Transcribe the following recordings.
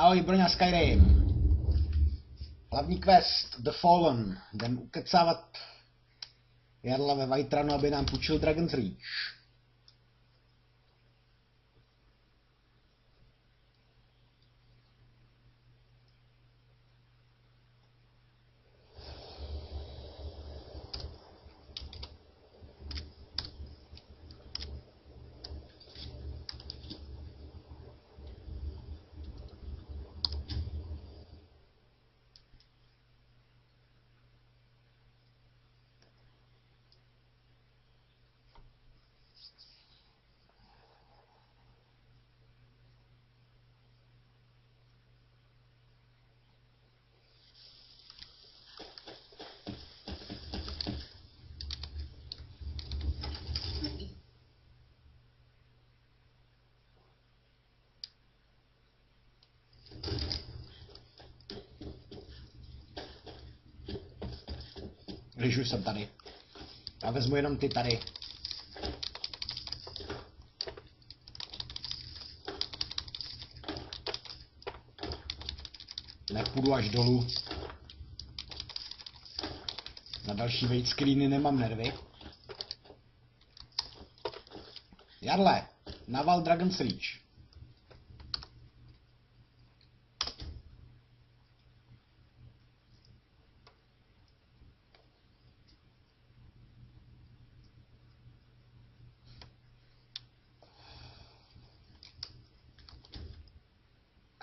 Ahoj, Broňa Skyrim. Hlavní quest, The Fallen. Jdem ukecávat Jarla ve Whiterunu, aby nám půjčil Dragon's Reach. Když už jsem tady. Já vezmu jenom ty tady. Nepůjdu až dolů. Na další wait screeny nemám nervy. Jarle, naval Dragon's Reach.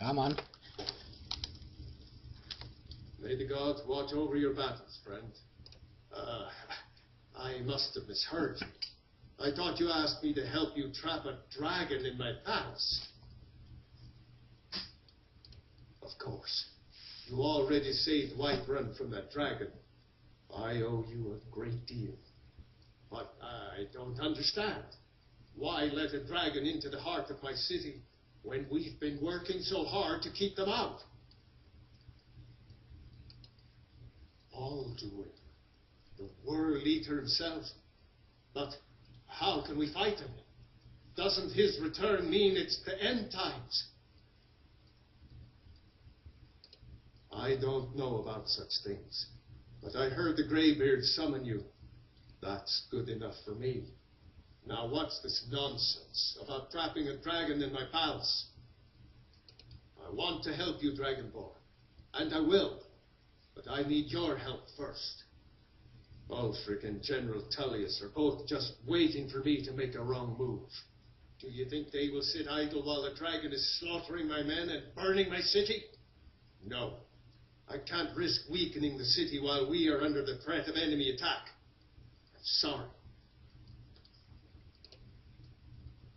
Come on. May the gods watch over your battles, friend. I must have misheard you. I thought you asked me to help you trap a dragon in my palace. Of course. You already saved Whiterun from that dragon. I owe you a great deal. But I don't understand. Why let a dragon into the heart of my city when we've been working so hard to keep them out? Alduin, the World Eater himself. But how can we fight him? Doesn't his return mean it's the end times? I don't know about such things, but I heard the Greybeard summon you. That's good enough for me. Now what's this nonsense about trapping a dragon in my palace? I want to help you, Dragonborn, and I will, but I need your help first. Ulfric and General Tullius are both just waiting for me to make a wrong move. Do you think they will sit idle while the dragon is slaughtering my men and burning my city? No. I can't risk weakening the city while we are under the threat of enemy attack. I'm sorry.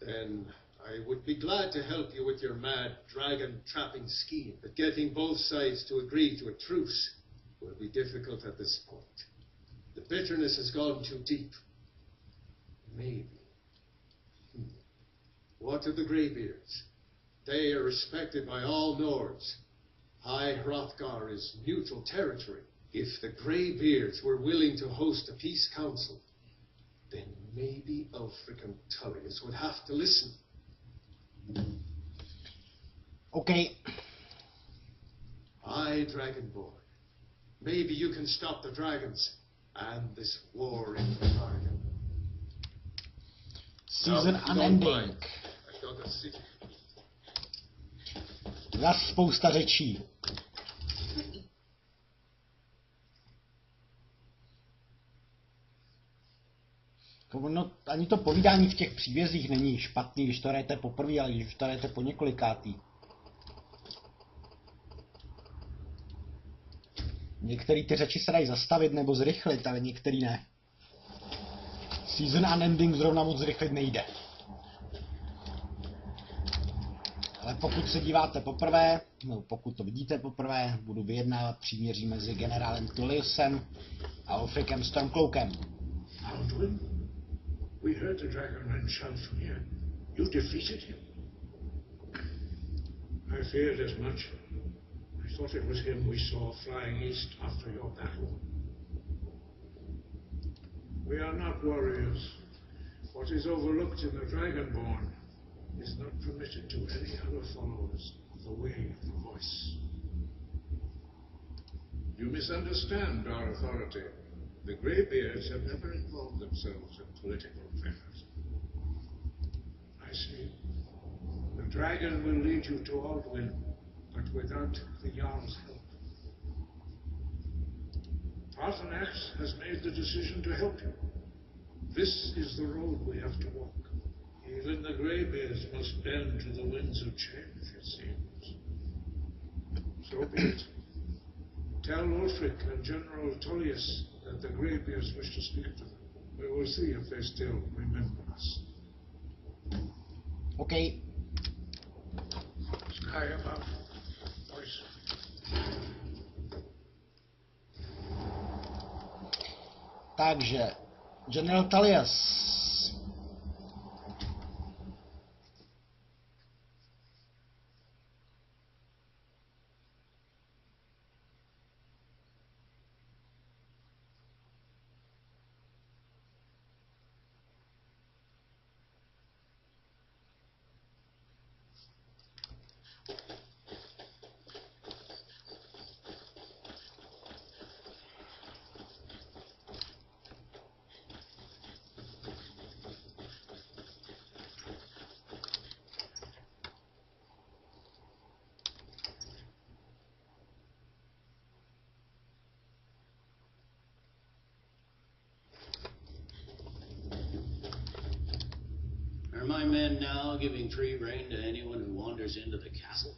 Then I would be glad to help you with your mad dragon-trapping scheme, but getting both sides to agree to a truce will be difficult at this point. The bitterness has gone too deep. Maybe. What of the Greybeards? They are respected by all Nords. High Hrothgar is neutral territory. If the Greybeards were willing to host a peace council, then maybe Ulfric and Tullius would have to listen. Okay. Aye, Dragonborn. Maybe you can stop the dragons and this war in the bargain. Season unending. Zas spousta řečí. No, ani to povídání v těch příbězích není špatný, když to hrajete poprvé, ale když to hrajete po několikátý. Některé ty řeči se dají zastavit nebo zrychlit, ale některý ne. Season unending zrovna moc zrychlit nejde. Ale pokud se díváte poprvé, no pokud to vidíte poprvé, budu vyjednávat příměří mezi generálem Tulliusem a Ulfricem Stormcloakem. Alduin? We heard the dragonman shout from here. You defeated him. I feared as much. I thought it was him we saw flying east after your battle. We are not warriors. What is overlooked in the Dragonborn is not permitted to any other followers of the way of the voice. misunderstand our authority. The Greybeards have never involved themselves in political affairs. I see. The dragon will lead you to Aldwyn, but without the Jarl's help. Arthanax has made the decision to help you. This is the road we have to walk. Even the Greybeards must bend to the winds of change, it seems. So be it. Tell Ulfric and General Tullius that the Greybeards wish to speak to them. We will see if they still remember us. OK. Sky above. Voice. Takže General Tullius. Are my men now giving free rein to anyone who wanders into the castle?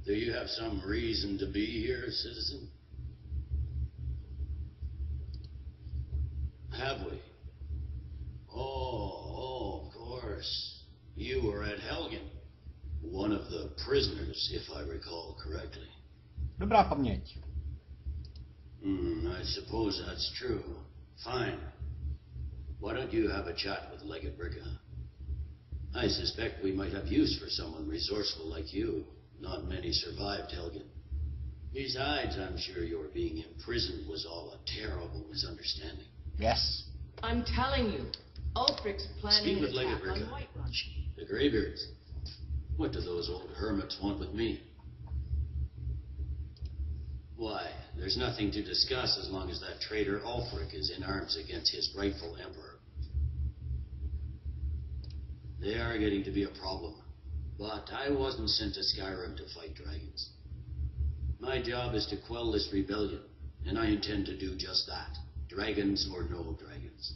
Do you have some reason to be here, citizen? Have we? Oh, of course. You were at Helgen. One of the prisoners, if I recall correctly. Dobrá paměť. I suppose that's true. Fine. Why don't you have a chat with Legate Bricka? I suspect we might have use for someone resourceful like you. Not many survived Helgen. Besides, I'm sure your being imprisoned was all a terrible misunderstanding. Yes. I'm telling you, Ulfric's planning Speak an with Legate attack on Bricka. Whiterun. The Greybeards. What do those old hermits want with me? Why, there's nothing to discuss as long as that traitor Ulfric is in arms against his rightful emperor. They are getting to be a problem. But I wasn't sent to Skyrim to fight dragons. My job is to quell this rebellion, and I intend to do just that. Dragons or no dragons.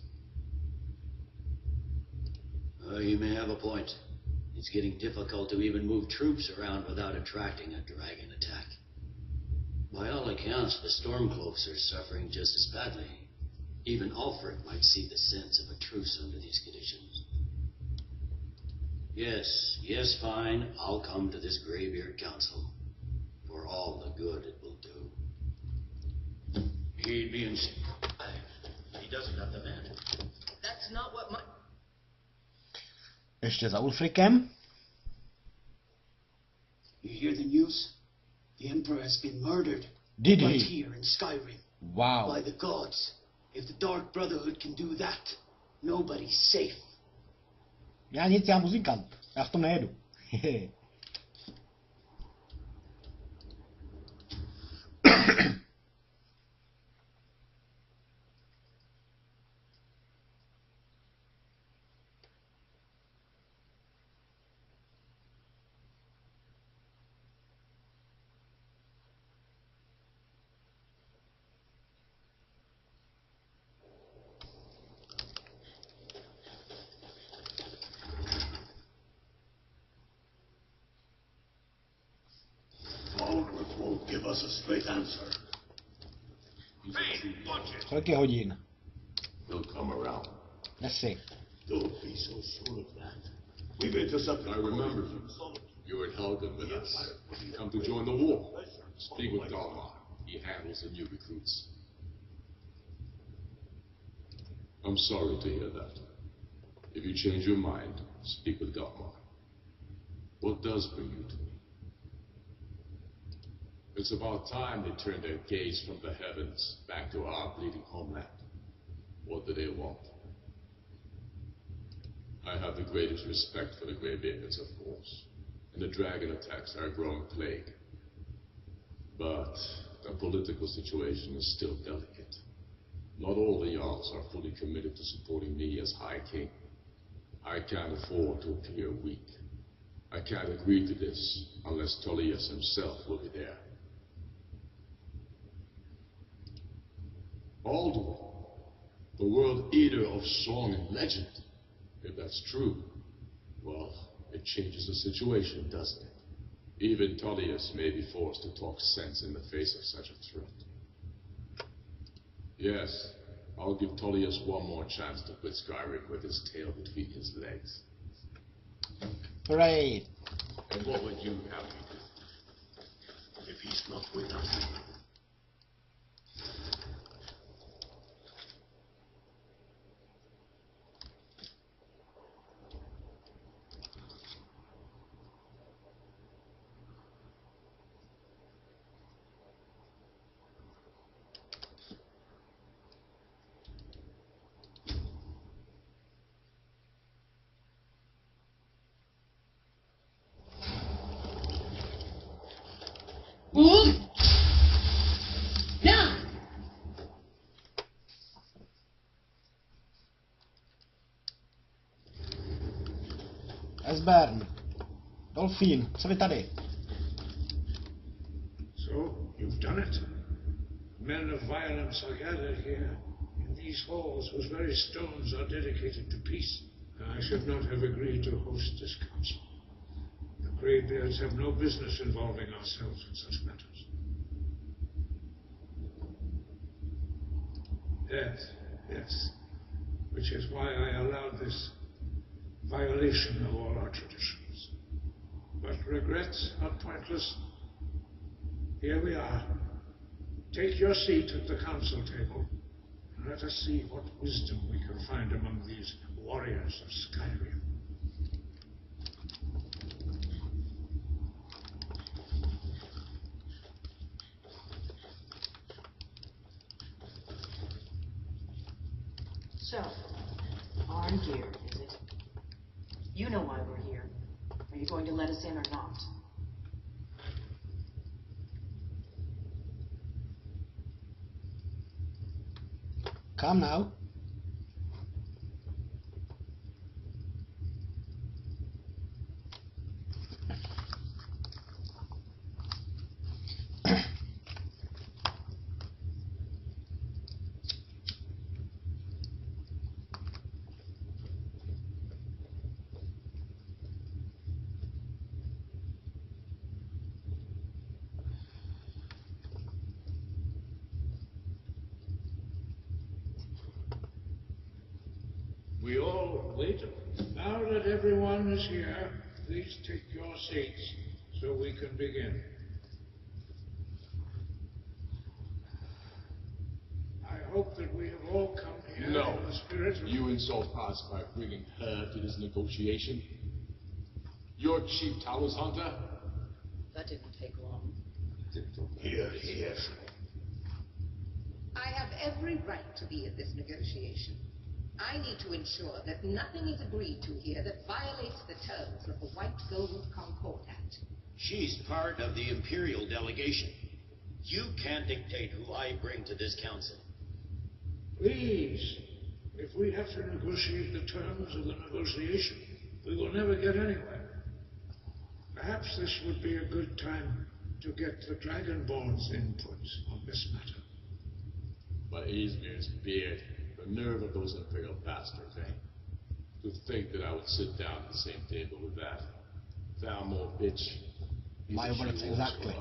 You may have a point. It's getting difficult to even move troops around without attracting a dragon attack. By all accounts, the Stormcloaks are suffering just as badly. Even Ulfric might see the sense of a truce under these conditions. Yes, fine. I'll come to this Greybeard Council. For all the good it will do. He'd be in... He doesn't have the man. That's not what my... Ještě za Ulfricem. You hear the news? The Emperor has been murdered. Did right he? here in Skyrim. Wow. By the gods. If the Dark Brotherhood can do that, nobody's safe. Já nic, já muzikant. Já v tom nejedu. Aldrich won't give us a straight answer. Kolik je hodin? He'll come around. Nesi. Don't be so sure of that. We've intercepted... I remember you. You were at Helgen with us. Come to join the war. Speak with Dalmar. He handles the new recruits. I'm sorry to hear that. If you change your mind, speak with Dalmar. What does bring you to me? It's about time they turned their gaze from the heavens back to our bleeding homeland. What do they want? I have the greatest respect for the Greybeards, of course, and the dragon attacks are a growing plague. But the political situation is still delicate. Not all the Jarls are fully committed to supporting me as High King. I can't afford to appear weak. I can't agree to this unless Tullius himself will be there. Alduin, the world eater of song and legend. If that's true, well, it changes the situation, doesn't it? Even Tullius may be forced to talk sense in the face of such a threat. Yes, I'll give Tullius one more chance to quit Skyrim with his tail between his legs. Great. And what would you have me do if he's not with us? Now! Esbern. Dolfín, co vy tady? So, you've done it. Men of violence are gathered here, in these halls whose very stones are dedicated to peace. I should not have agreed to host this council. The Greybeards have no business involving ourselves in such matters. Yes. Which is why I allowed this violation of all our traditions. But regrets are pointless. Here we are. Take your seat at the council table, and let us see what wisdom we can find among these warriors of Skyrim. So, our gear, is it? You know why we're here. Are you going to let us in or not? Come now. We all wait. Now that everyone is here, please take your seats so we can begin. I hope that we have all come here No. in the spirit of... You insult us by bringing her to this negotiation? You're Chief Talos Hunter? That didn't take long. Here. I have every right to be at this negotiation. I need to ensure that nothing is agreed to here that violates the terms of the White Gold Concordat. She's part of the Imperial delegation. You can't dictate who I bring to this council. Please, if we have to negotiate the terms of the negotiation, we will never get anywhere. Perhaps this would be a good time to get the Dragonborn's input on this matter. By Izmir's beard, the nerve of those Imperial bastards, eh? To think that I would sit down at the same table with that. Thalmor bitch. My words, exactly.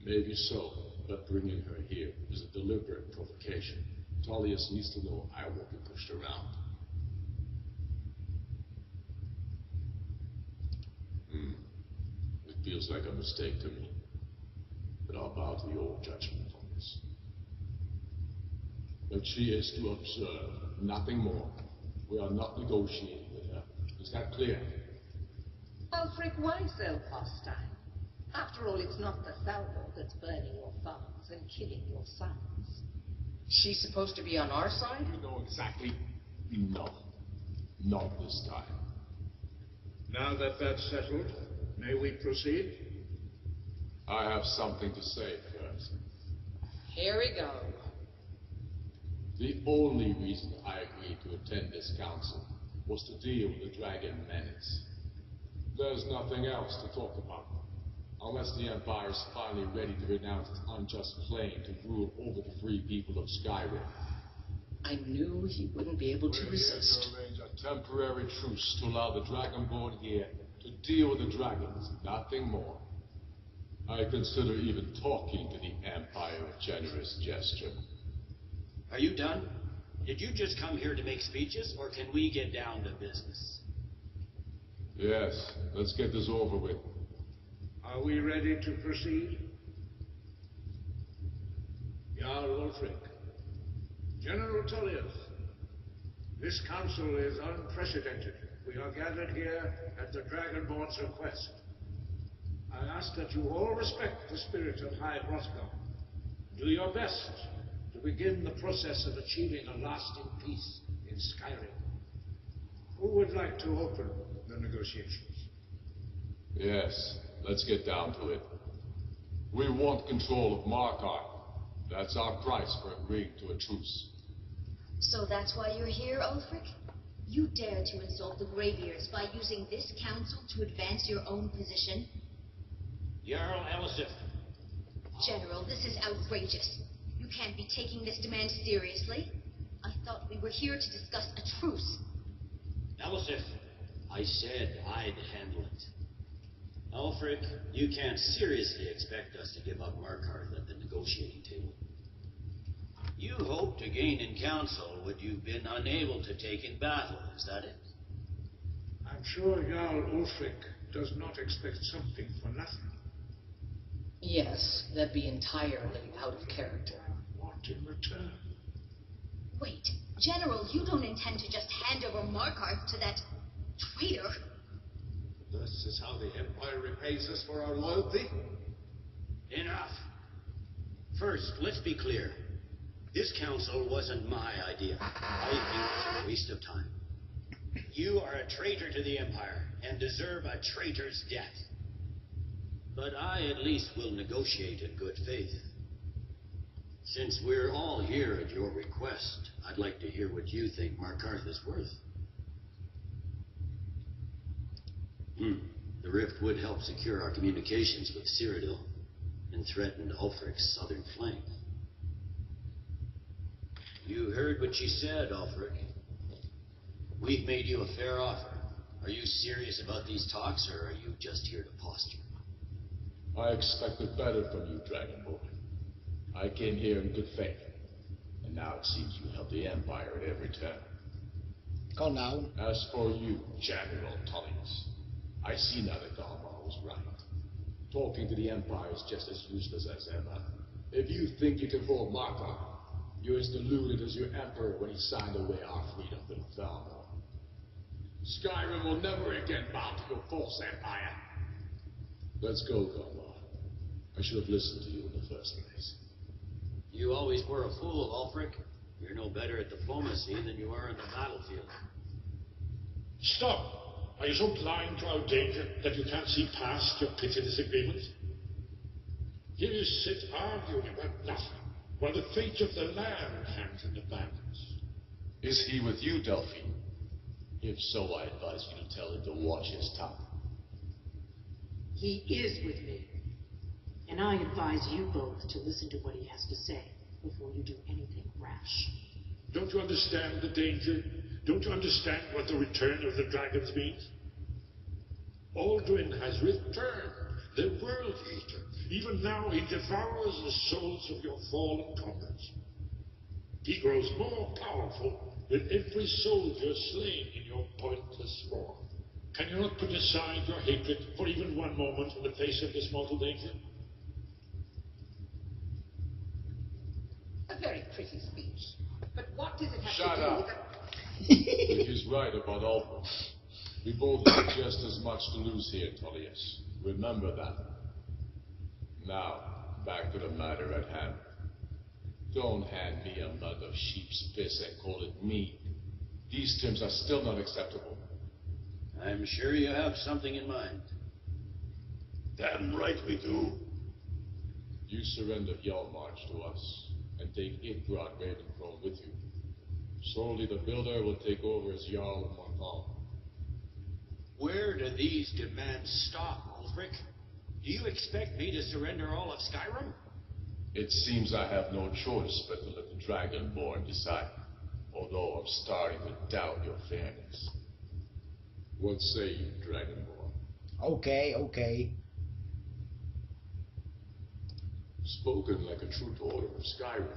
Maybe so, but bringing her here is a deliberate provocation. Tullius needs to know I won't be pushed around. It feels like a mistake to me, but I'll bow to your judgment on this. But she is to observe, nothing more. We are not negotiating with her. Is that clear? Ulfric, why so hostile? After all, it's not the Thalmor that's burning your farms and killing your sons. She's supposed to be on our side? You know exactly. No. Not this time. Now that that's settled, may we proceed? I have something to say first. Here we go. The only reason I agreed to attend this council was to deal with the dragon menace. There's nothing else to talk about, unless the Empire is finally ready to renounce its unjust claim to rule over the free people of Skyrim. I knew he wouldn't be able to resist. We're here to arrange a temporary truce to allow the Dragonborn here to deal with the dragons, nothing more. I consider even talking to the Empire a generous gesture. Are you done? Did you just come here to make speeches, or can we get down to business? Yes, let's get this over with. Are we ready to proceed? Jarl Ulfric, General Tullius, this council is unprecedented. We are gathered here at the Dragonborn's request. I ask that you all respect the spirit of High Hrothgar. Do your best to begin the process of achieving a lasting peace in Skyrim. Who would like to open the negotiations? Yes, let's get down to it. We want control of Markarth. That's our price for agreeing to a truce. So that's why you're here, Ulfric? You dare to insult the Greybeards by using this council to advance your own position? Jarl Elisif. General, this is outrageous. You can't be taking this demand seriously. I thought we were here to discuss a truce. Elisif, I said I'd handle it. Ulfric, you can't seriously expect us to give up Markarth at the negotiating table. You hoped to gain in council what you've been unable to take in battle, is that it? I'm sure Jarl Ulfric does not expect something for nothing. Yes, that'd be entirely out of character. What in return? Wait, General, you don't intend to just hand over Markarth to that traitor? This is how the Empire repays us for our loyalty? Enough. First, let's be clear. This council wasn't my idea. I think it's a waste of time. You are a traitor to the Empire and deserve a traitor's death. But I at least will negotiate in good faith. Since we're all here at your request, I'd like to hear what you think Markarth is worth. The rift would help secure our communications with Cyrodiil and threaten Ulfric's southern flank. You heard what she said, Ulfric. We've made you a fair offer. Are you serious about these talks, or are you just here to posture? I expected better from you, Dragonborn. I came here in good faith, and now it seems you help the Empire at every turn. Go now. As for you, General Tullius, I see now that Dalmar was right. Talking to the Empire is just as useless as ever. If you think you can hold Markarth, you're as deluded as your Emperor when he signed away our freedom from Dalmar. Skyrim will never again bow to your false empire. Let's go, Dalmar. I should have listened to you in the first place. You always were a fool, Ulfric. You're no better at diplomacy than you are in the battlefield. Stop! Are you so blind to our danger that you can't see past your petty disagreements? Here you sit arguing about nothing, while the fate of the land hangs in the balance. Is he with you, Delphine? If so, I advise you to tell him to watch his tongue. He is with me. And I advise you both to listen to what he has to say before you do anything rash. Don't you understand the danger? Don't you understand what the return of the dragons means? Aldrin has returned, the World Eater. Even now he devours the souls of your fallen comrades. He grows more powerful with every soldier slain in your pointless war. Can you not put aside your hatred for even one moment in the face of this mortal danger? A very pretty speech. But what does it have Shut to do up. with He's right about Ulfric. We both have just as much to lose here, Tullius. Remember that. Now, back to the matter at hand. Don't hand me a mug of sheep's piss and call it mead. These terms are still not acceptable. I'm sure you have something in mind. Damn right we do. You surrender Hjalmarch to us, and take Idgrod Ravencrow with you. Solely the Builder will take over as Jarl of Montcalm. Where do these demands stop, Ulfric? Do you expect me to surrender all of Skyrim? It seems I have no choice but to let the Dragonborn decide, although I'm starting to doubt your fairness. What say you, Dragonborn? Okay. Spoken like a true daughter of Skyrim.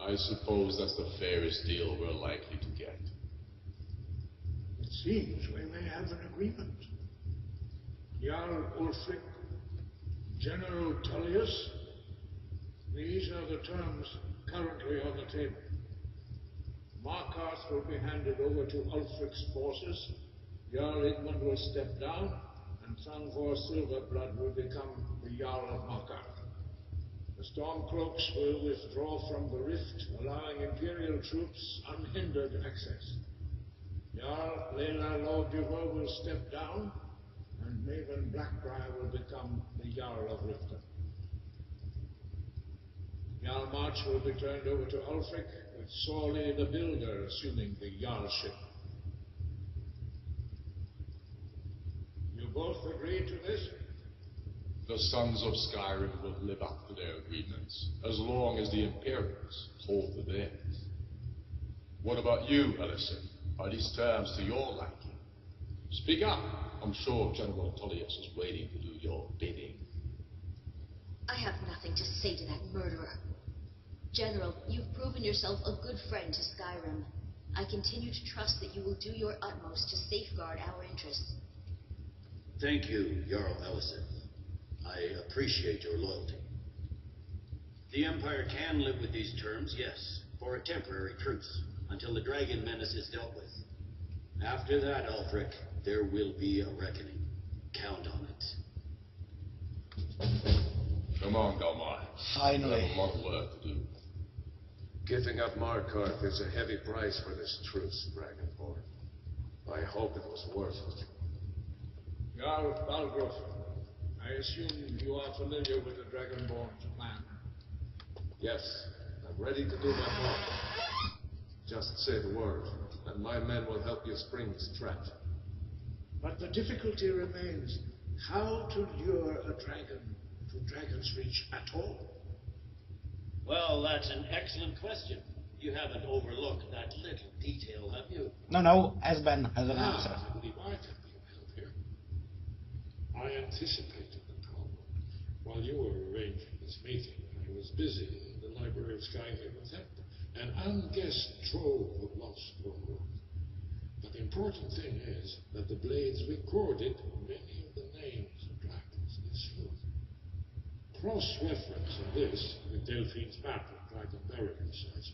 I suppose that's the fairest deal we're likely to get. It seems we may have an agreement. Jarl Ulfric, General Tullius, these are the terms currently on the table. Markarth will be handed over to Ulfric's forces, Jarl Igmund will step down, and Thangvor Silverblood will become the Jarl of Markarth. The Stormcloaks will withdraw from the rift, allowing Imperial troops unhindered access. Jarl Leila Lorduva will step down, and Maven Blackbriar will become the Jarl of Riften. Hjalmarch will be turned over to Ulfric, with Sorley the Builder assuming the Jarlship. You both agree to this? The Sons of Skyrim will live up to their agreements, as long as the Imperials hold to theirs. What about you, Ellison? Are these terms to your liking? Speak up. I'm sure General Tullius is waiting to do your bidding. I have nothing to say to that murderer. General, you've proven yourself a good friend to Skyrim. I continue to trust that you will do your utmost to safeguard our interests. Thank you, Jarl Ellison. I appreciate your loyalty. The Empire can live with these terms, yes, for a temporary truce, until the dragon menace is dealt with. After that, Ulfric, there will be a reckoning. Count on it. Come on, Galmar. Finally. We have a lot of work to do. Giving up Markarth is a heavy price for this truce, Dragonborn. I hope it was worth it. Jarl Balgruuf, I assume you are familiar with the Dragonborn's plan. Yes, I'm ready to do my part. Just say the word, and my men will help you spring this trap. But the difficulty remains how to lure a dragon to Dragon's Reach at all. Well, that's an excellent question. You haven't overlooked that little detail, have you? No, Esben has an answer. I believe I can be of help here. I anticipated the problem. While you were arranging this meeting, I was busy in the library of Skyrim with an unguessed trove of lost lore. But the important thing is that the blades recorded many of the names of dragons they slew. Cross-referencing this with Delphine's map of dragon burial sites,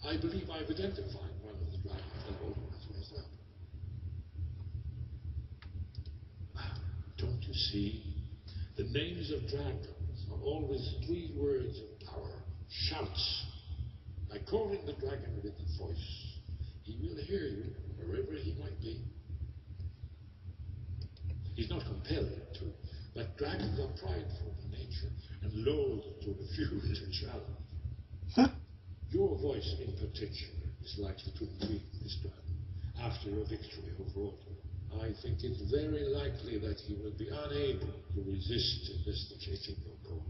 I believe I've identified one of the dragons that Odin has raised up. Don't you see? The names of dragons are always 3 words of power, shouts. By calling the dragon with the voice, he will hear you wherever he might be. He's not compelled to, but dragons are prideful by nature and loath to refuse a challenge. Huh? Your voice in particular is likely to intrigue this dragon after a victory over Odin. I think it's very likely that he will be unable to resist investigating your goal.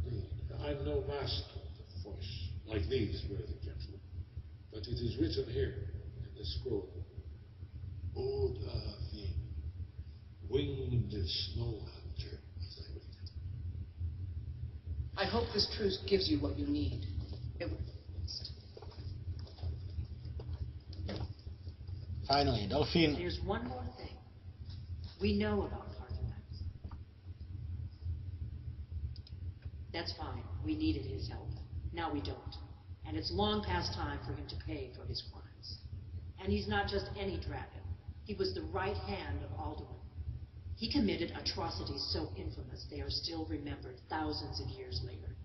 Indeed. I'm no master of the voice, like these worthy gentlemen, but it is written here in the scroll. Odin, winged snow hunter, as I read it. I hope this truce gives you what you need. Finally, Delphine. There's one more thing. We know about Arthur. That's fine. We needed his help. Now we don't. And it's long past time for him to pay for his crimes. And he's not just any dragon. He was the right hand of Alduin. He committed atrocities so infamous they are still remembered thousands of years later.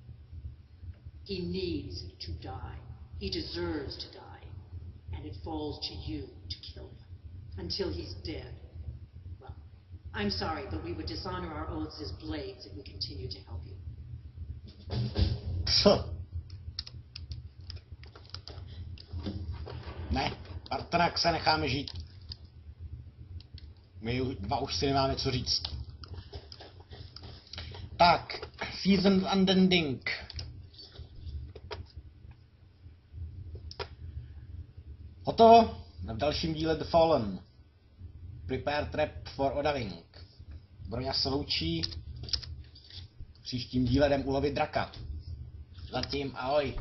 He needs to die. He deserves to die. And it falls to you to kill him. Until he's dead. Well, I'm sorry, but we would dishonor our oaths as blades if we continue to help you. Co? Ne, Bartonak se necháme žít. My dva už si nemáme co říct. Tak, season unending. Hotovo? V dalším díle The Fallen. Prepare trap for Odaving. Broňa se loučí. V příštím díle jdem ulovit draka. Zatím ahoj.